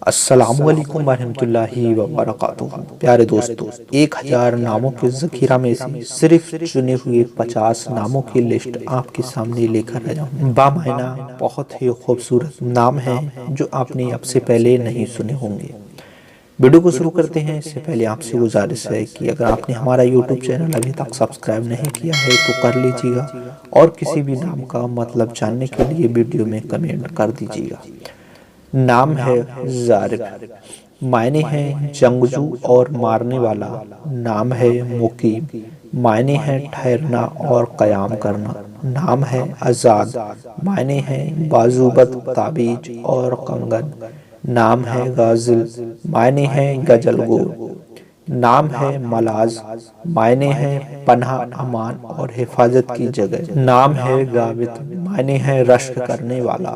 السلام علیکم ورحمۃ اللہ وبرکاتہ۔ پیارے دوستو، 1000 ناموں کے ذخیرہ میں سے صرف چنے ہوئے 50 ناموں کی لسٹ آپ کے سامنے لے کر آیا ہوں۔ بامعنی بہت ہی خوبصورت نام ہیں جو آپ نے اب سے پہلے نہیں سنے ہوں گے۔ ویڈیو کو شروع کرتے ہیں اس سے پہلے آپ سے گزارش ہے کہ اگر آپ نے ہمارا یوٹیوب چینل ابھی تک سبسکرائب نہیں کیا ہے تو کر لیجیے گا، اور کسی بھی نام کا مطلب جاننے کے لیے ویڈیو میں کمنٹ کر دیجیے گا۔ نام ہے ضارب، معنی ہے جنگجو اور مارنے والا۔ نام ہے مقیم، معنی ہے ٹھہرنا اور قیام کرنا۔ نام ہے آزاد، معنی ہے بازوبند، تعبیج اور کنگن۔ نام ہے غازل، معنی ہے غجل گو۔ نام ہے ملاذ، معنی ہے پناہ، امان اور حفاظت کی جگہ۔ نام ہے غابت، معنی ہے رشک کرنے والا۔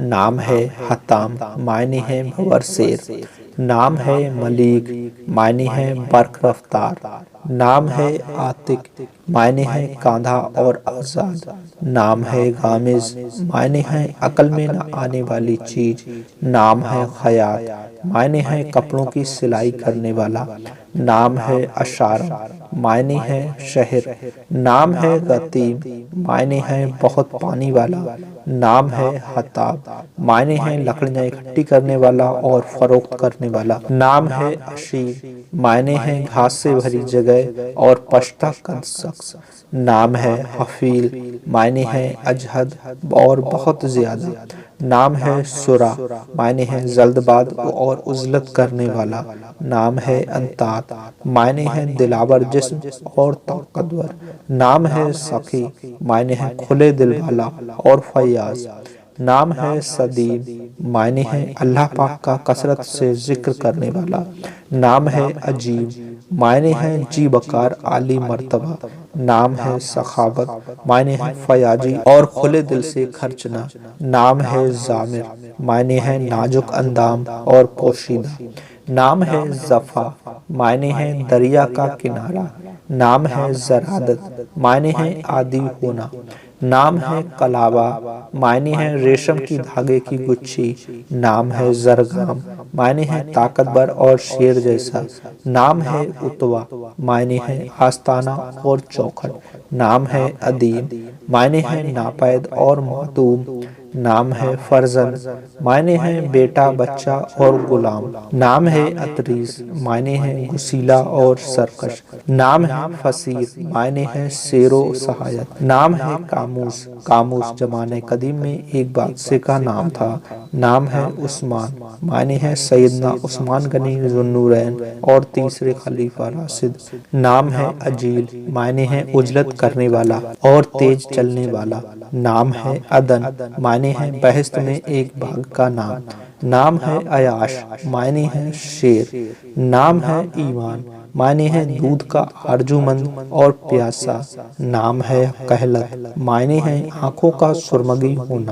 نام ہے حطام، معنی ہے بورسیر۔ نام ہے ملیک، معنی ہے برق رفتار۔ نام ہے عاتق، معنی ہے کاندھا اور آزاد۔ نام ہے غامض، معنی ہے عقل میں نہ آنے والی چیز۔ نام ہے خیاط، معنی ہے کپڑوں کی سلائی کرنے والا۔ نام ہے اشارہ، معنی ہے شہر۔ نام ہے غتیم، معنی ہے بہت پانی والا۔ نام ہے حطاب، معنی ہے لکڑیاں اکٹھی کرنے والا اور فروخت کرنے والا۔ نام ہے عشیر، معنی ہے گھاس سے بھری جگہ اور پشتہ قد شخص۔ نام ہے حفیل، معنی ہے اجہد اور بہت زیادہ۔ نام ہے سرا، معنی ہے جلد باز اور عزلت کرنے والا۔ نام ہے انطاط، معنی ہے دلاور جسم اور طاقتور۔ نام ہے سخی، معنی ہے کھلے دل والا اور فیاض۔ نام ہے صدیم، معنی ہے اللہ پاک کا کثرت سے ذکر کرنے والا۔ نام ہے عجیب، معنی ہے جی بکار عالی مرتبہ۔ نام ہے سخاوت، معنی ہے فیاضی اور کھلے دل سے خرچنا۔ نام ہے ضامر، معنی ہے نازک اندام اور پوشیدہ۔ نام ہے ضفا، معنی ہے دریا کا کنارہ۔ نام ہے زرادت، معنی ہے عادی ہونا۔ نام ہے قلابہ، معنی ہے ریشم کی دھاگے کی گچھی۔ نام ہے زرگام، معنی ہے طاقتور اور شیر جیسا۔ نام ہے اتوا، معنی ہے آستانہ اور چوکھٹ۔ نام ہے ادیم، معنی ہے ناپید اور معدوم۔ نام ہے فرزند، معنی ہے بیٹا، بچہ اور غلام۔ نام ہے اتریس، معنی ہے گسیلا اور سرکش۔ نام ہے فصیح، معنی ہے شیر و سہایت۔ نام ہے قاموس، قاموس زمانہ قدیم میں ایک بادشاہ کا نام تھا۔ نام ہے عثمان، معنی ہے سیدنا عثمان غنی ذو النورین اور تیسرے خلیفہ راشد۔ نام ہے عجیل، معنی ہے عجلت کرنے والا اور تیز چلنے والا۔ نام ہے عدن، معنی ہے بہشت میں ایک باغ کا نام۔ نام ہے عیاش، معنی ہے شیر۔ نام ہے ایوان، معنی ہے دودھ کا آرزومند اور پیاسا۔ نام ہے کہلت، معنی ہے آنکھوں کا سرمگی ہونا۔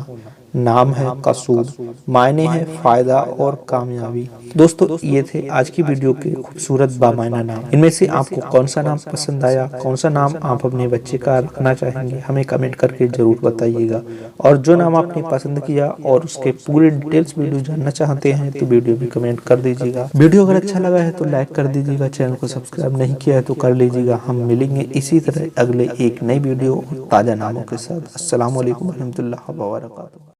نام ہے قصود، معنی ہے فائدہ اور کامیابی۔ دوستو، یہ تھے آج کی ویڈیو کے خوبصورت بامعنی نام۔ ان میں سے آپ کو کون سا نام پسند آیا، کون سا نام آپ اپنے بچے کا رکھنا چاہیں گے، ہمیں کمنٹ کر کے ضرور بتائیے گا۔ اور جو نام آپ نے پسند کیا اور اس کے پورے ڈیٹیلز ویڈیو جاننا چاہتے ہیں تو ویڈیو بھی کمنٹ کر دیجیے گا۔ ویڈیو اگر اچھا لگا ہے تو لائک کر دیجیے گا، چینل کو سبسکرائب نہیں کیا ہے تو کر لیجیے گا۔ ہم ملیں گے اسی طرح اگلے ایک نئی ویڈیو اور تازہ ناموں کے ساتھ۔ السلام علیکم ورحمۃ اللہ وبرکاتہ۔